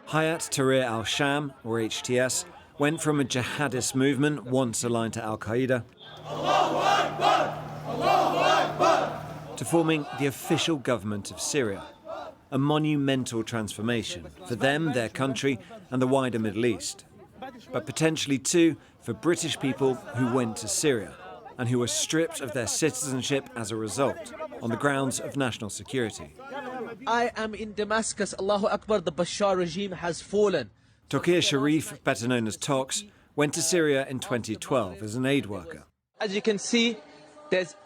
Hayat Tahrir al-Sham, or HTS, went from a jihadist movement once aligned to al-Qaeda to forming the official government of Syria. A monumental transformation for them, their country, and the wider Middle East. But potentially too for British people who went to Syria and who were stripped of their citizenship as a result, on the grounds of national security. I am in Damascus. Allahu Akbar, the Bashar regime has fallen. Tauqir Sharif, better known as Tox, went to Syria in 2012 as an aid worker. As you can see, there's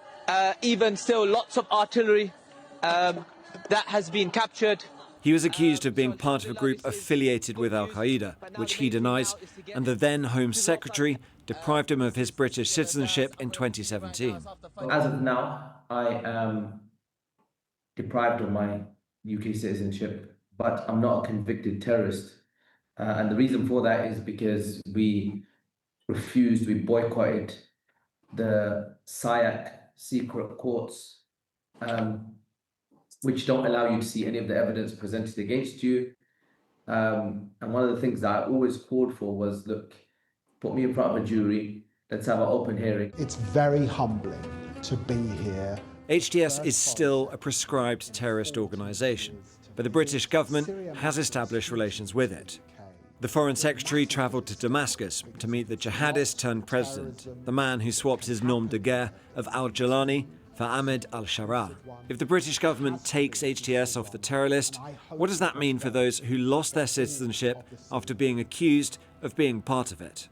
even still lots of artillery that has been captured. He was accused of being part of a group affiliated with al-Qaeda, which he denies, and the then Home Secretary deprived him of his British citizenship in 2017. As of now, I am deprived of my UK citizenship, but I'm not a convicted terrorist. And the reason for that is because we boycotted the SIAC secret courts, which don't allow you to see any of the evidence presented against you. And one of the things that I always called for was, look, put me in front of a jury, let's have an open hearing. It's very humbling to be here. HTS is still a proscribed terrorist organisation, but the British government has established relations with it. The Foreign Secretary travelled to Damascus to meet the jihadist turned president, the man who swapped his nom de guerre of al-Jalani for Ahmed al-Sharaa. If the British government takes HTS off the terror list, what does that mean for those who lost their citizenship after being accused of being part of it?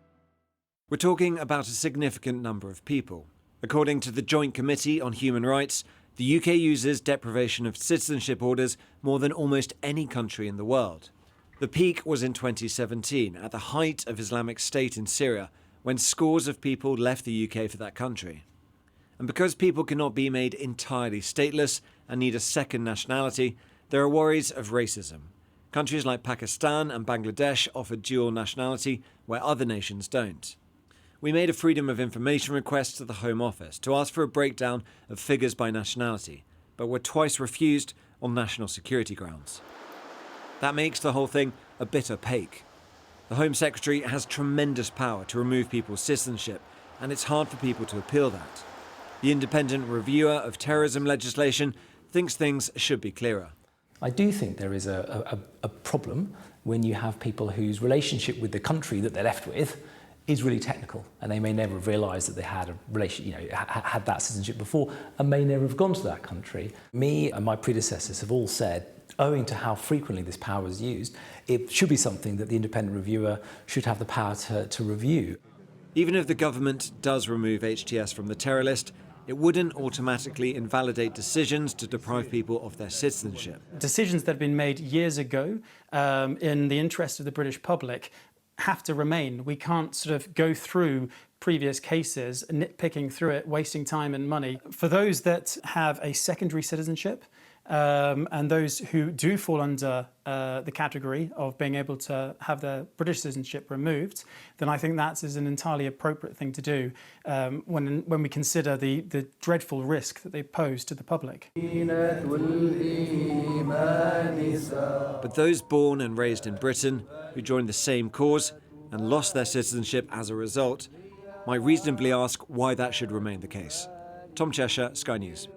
We're talking about a significant number of people. According to the Joint Committee on Human Rights, the UK uses deprivation of citizenship orders more than almost any country in the world. The peak was in 2017, at the height of Islamic State in Syria, when scores of people left the UK for that country. And because people cannot be made entirely stateless and need a second nationality, there are worries of racism. Countries like Pakistan and Bangladesh offer dual nationality where other nations don't. We made a Freedom of Information request to the Home Office to ask for a breakdown of figures by nationality, but were twice refused on national security grounds. That makes the whole thing a bit opaque. The Home Secretary has tremendous power to remove people's citizenship, and it's hard for people to appeal that. The independent reviewer of terrorism legislation thinks things should be clearer. I do think there is a problem when you have people whose relationship with the country that they're left with is really technical, and they may never have realised that they had a relation, had that citizenship before, and may never have gone to that country. Me and my predecessors have all said, owing to how frequently this power is used, it should be something that the independent reviewer should have the power to review. Even if the government does remove HTS from the terror list, it wouldn't automatically invalidate decisions to deprive people of their citizenship. Decisions that have been made years ago in the interest of the British public have to remain. We can't sort of go through previous cases, nitpicking through it, wasting time and money. For those that have a secondary citizenship, and those who do fall under the category of being able to have their British citizenship removed, then I think that is an entirely appropriate thing to do when we consider the dreadful risk that they pose to the public. But those born and raised in Britain, who joined the same cause and lost their citizenship as a result, might reasonably ask why that should remain the case. Tom Cheshire, Sky News.